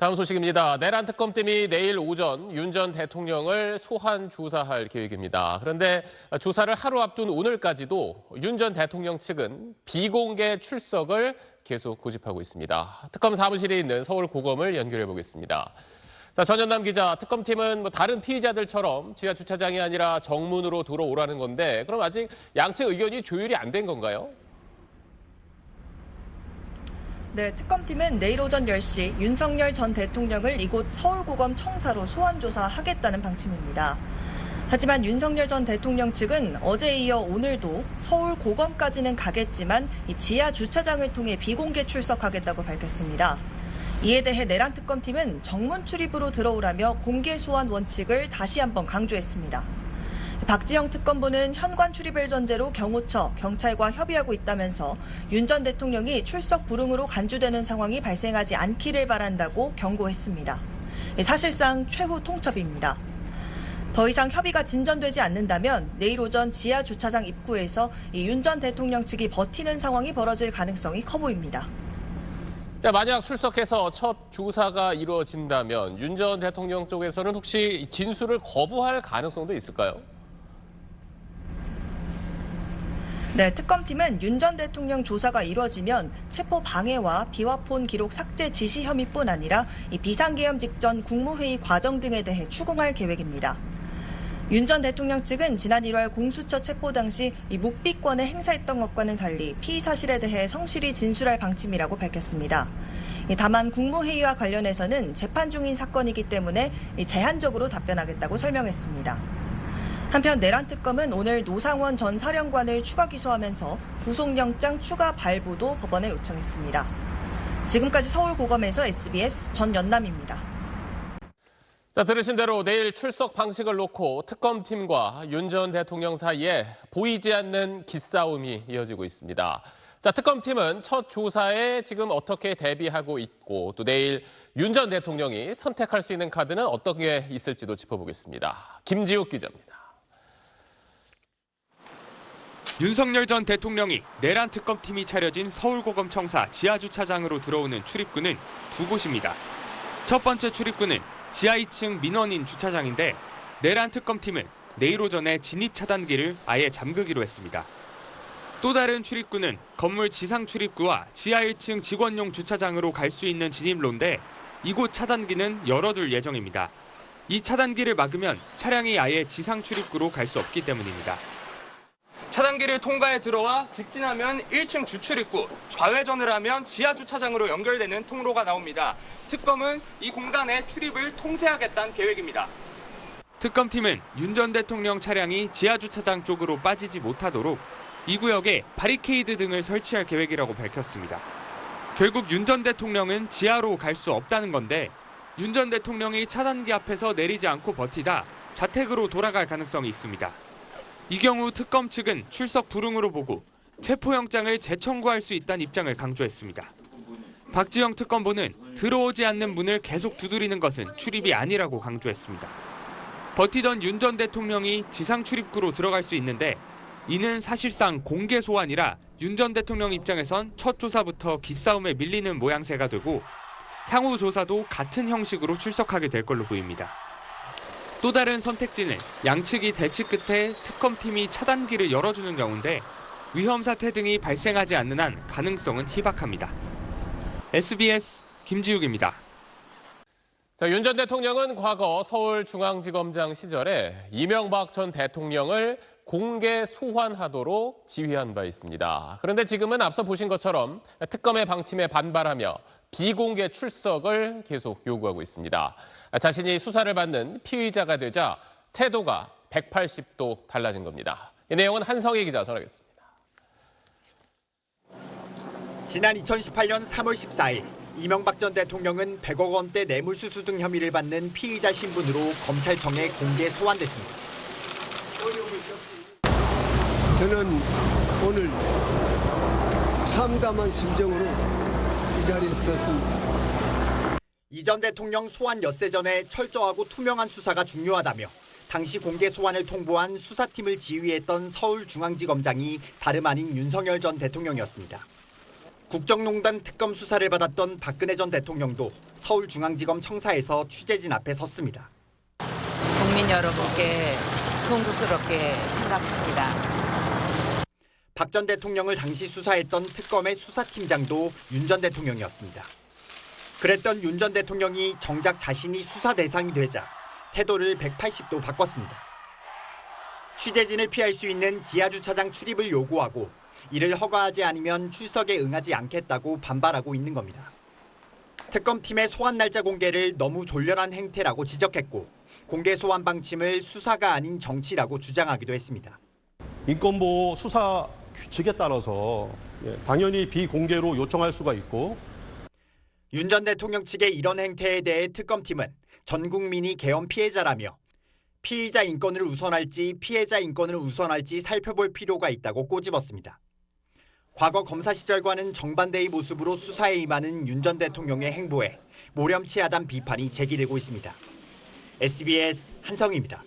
다음 소식입니다. 내란 특검팀이 내일 오전 윤 전 대통령을 소환 조사할 계획입니다. 그런데 조사를 하루 앞둔 오늘까지도 윤 전 대통령 측은 비공개 출석을 계속 고집하고 있습니다. 특검 사무실에 있는 서울고검을 연결해 보겠습니다. 자, 전현남 기자, 특검팀은 다른 피의자들처럼 지하 주차장이 아니라 정문으로 들어오라는 건데 그럼 아직 양측 의견이 조율이 안 된 건가요? 네, 특검팀은 내일 오전 10시 윤석열 전 대통령을 이곳 서울고검 청사로 소환조사하겠다는 방침입니다. 하지만 윤석열 전 대통령 측은 어제에 이어 오늘도 서울고검까지는 가겠지만 이 지하 주차장을 통해 비공개 출석하겠다고 밝혔습니다. 이에 대해 내란 특검팀은 정문 출입으로 들어오라며 공개 소환 원칙을 다시 한번 강조했습니다. 박지영 특검보는 현관 출입을 전제로 경호처, 경찰과 협의하고 있다면서 윤 전 대통령이 출석 불응으로 간주되는 상황이 발생하지 않기를 바란다고 경고했습니다. 사실상 최후 통첩입니다. 더 이상 협의가 진전되지 않는다면 내일 오전 지하 주차장 입구에서 윤 전 대통령 측이 버티는 상황이 벌어질 가능성이 커 보입니다. 자, 만약 출석해서 첫 조사가 이루어진다면 윤 전 대통령 쪽에서는 혹시 진술을 거부할 가능성도 있을까요? 네, 특검팀은 윤 전 대통령 조사가 이루어지면 체포 방해와 비화폰 기록 삭제 지시 혐의뿐 아니라 이 비상계엄 직전 국무회의 과정 등에 대해 추궁할 계획입니다. 윤 전 대통령 측은 지난 1월 공수처 체포 당시 이 묵비권을 행사했던 것과는 달리 피의 사실에 대해 성실히 진술할 방침이라고 밝혔습니다. 다만 국무회의와 관련해서는 재판 중인 사건이기 때문에 제한적으로 답변하겠다고 설명했습니다. 한편 내란 특검은 오늘 노상원 전 사령관을 추가 기소하면서 구속영장 추가 발부도 법원에 요청했습니다. 지금까지 서울고검에서 SBS 전연남입니다. 자, 들으신 대로 내일 출석 방식을 놓고 특검팀과 윤 전 대통령 사이에 보이지 않는 기싸움이 이어지고 있습니다. 자, 특검팀은 첫 조사에 지금 어떻게 대비하고 있고 또 내일 윤 전 대통령이 선택할 수 있는 카드는 어떤 게 있을지도 짚어보겠습니다. 김지욱 기자입니다. 윤석열 전 대통령이 내란 특검팀이 차려진 서울고검 청사 지하주차장으로 들어오는 출입구는 두 곳입니다. 첫 번째 출입구는 지하 2층 민원인 주차장인데 내란 특검팀은 내일 오전에 진입 차단기를 아예 잠그기로 했습니다. 또 다른 출입구는 건물 지상 출입구와 지하 1층 직원용 주차장으로 갈 수 있는 진입로인데 이곳 차단기는 열어둘 예정입니다. 이 차단기를 막으면 차량이 아예 지상 출입구로 갈 수 없기 때문입니다. 차단기를 통과해 들어와 직진하면 1층 주출입구, 좌회전을 하면 지하 주차장으로 연결되는 통로가 나옵니다. 특검은 이 공간에 출입을 통제하겠다는 계획입니다. 특검팀은 윤 전 대통령 차량이 지하 주차장 쪽으로 빠지지 못하도록 이 구역에 바리케이드 등을 설치할 계획이라고 밝혔습니다. 결국 윤 전 대통령은 지하로 갈 수 없다는 건데 윤 전 대통령이 차단기 앞에서 내리지 않고 버티다 자택으로 돌아갈 가능성이 있습니다. 이 경우 특검 측은 출석 불응으로 보고 체포영장을 재청구할 수 있다는 입장을 강조했습니다. 박지영 특검보는 들어오지 않는 문을 계속 두드리는 것은 출입이 아니라고 강조했습니다. 버티던 윤 전 대통령이 지상 출입구로 들어갈 수 있는데 이는 사실상 공개 소환이라 윤 전 대통령 입장에선 첫 조사부터 기싸움에 밀리는 모양새가 되고 향후 조사도 같은 형식으로 출석하게 될 걸로 보입니다. 또 다른 선택지는 양측이 대치 끝에 특검팀이 차단기를 열어주는 경우인데 위험 사태 등이 발생하지 않는 한 가능성은 희박합니다. SBS 김지욱입니다. 자, 윤 전 대통령은 과거 서울중앙지검장 시절에 이명박 전 대통령을 공개 소환하도록 지휘한 바 있습니다. 그런데 지금은 앞서 보신 것처럼 특검의 방침에 반발하며 비공개 출석을 계속 요구하고 있습니다. 자신이 수사를 받는 피의자가 되자 태도가 180도 달라진 겁니다. 이 내용은 한성희 기자 전하겠습니다. 지난 2018년 3월 14일 이명박 전 대통령은 100억 원대 뇌물수수 등 혐의를 받는 피의자 신분으로 검찰청에 공개 소환됐습니다. 저는 오늘 참담한 심정으로 이 자리에 섰습니다. 이 전 대통령 소환 엿새 전에 철저하고 투명한 수사가 중요하다며 당시 공개 소환을 통보한 수사팀을 지휘했던 서울중앙지검장이 다름 아닌 윤석열 전 대통령이었습니다. 국정농단 특검 수사를 받았던 박근혜 전 대통령도 서울중앙지검 청사에서 취재진 앞에 섰습니다. 국민 여러분께 송구스럽게 생각합니다. 박 전 대통령을 당시 수사했던 특검의 수사팀장도 윤 전 대통령이었습니다. 그랬던 윤 전 대통령이 정작 자신이 수사 대상이 되자 태도를 180도 바꿨습니다. 취재진을 피할 수 있는 지하주차장 출입을 요구하고 이를 허가하지 않으면 출석에 응하지 않겠다고 반발하고 있는 겁니다. 특검팀의 소환 날짜 공개를 너무 졸렬한 행태라고 지적했고 공개 소환 방침을 수사가 아닌 정치라고 주장하기도 했습니다. 인권보호 수사 규칙에 따라서 당연히 비공개로 요청할 수가 있고 윤 전 대통령 측의 이런 행태에 대해 특검팀은 전 국민이 계엄 피해자라며 피의자 인권을 우선할지 피해자 인권을 우선할지 살펴볼 필요가 있다고 꼬집었습니다. 과거 검사 시절과는 정반대의 모습으로 수사에 임하는 윤 전 대통령의 행보에 모렴치하다는 비판이 제기되고 있습니다. SBS 한성희입니다.